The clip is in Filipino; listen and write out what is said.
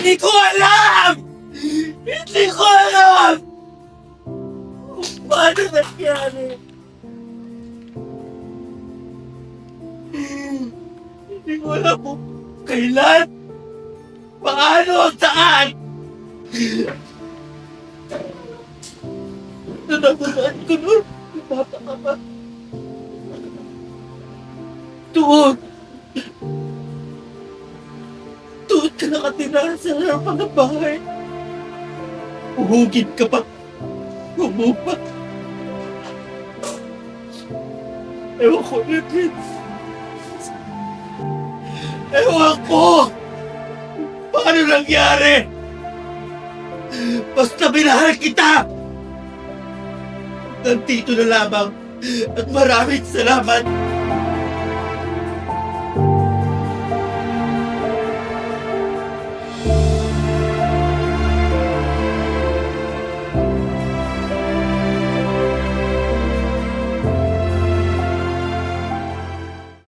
Hindi ko alam! Hindi ko alam! Paano nangyari? Hindi ko alam kung kailan, paano, saan! Natandaan ko nun, bata ka pa. Doon ka nakatira sa harapan ng bahay. Uhugin ka pa. Humupa. Ewan ko na din. Ewan ko! Paano nangyari? Basta minahal kita! Nandito na lamang at maraming salamat!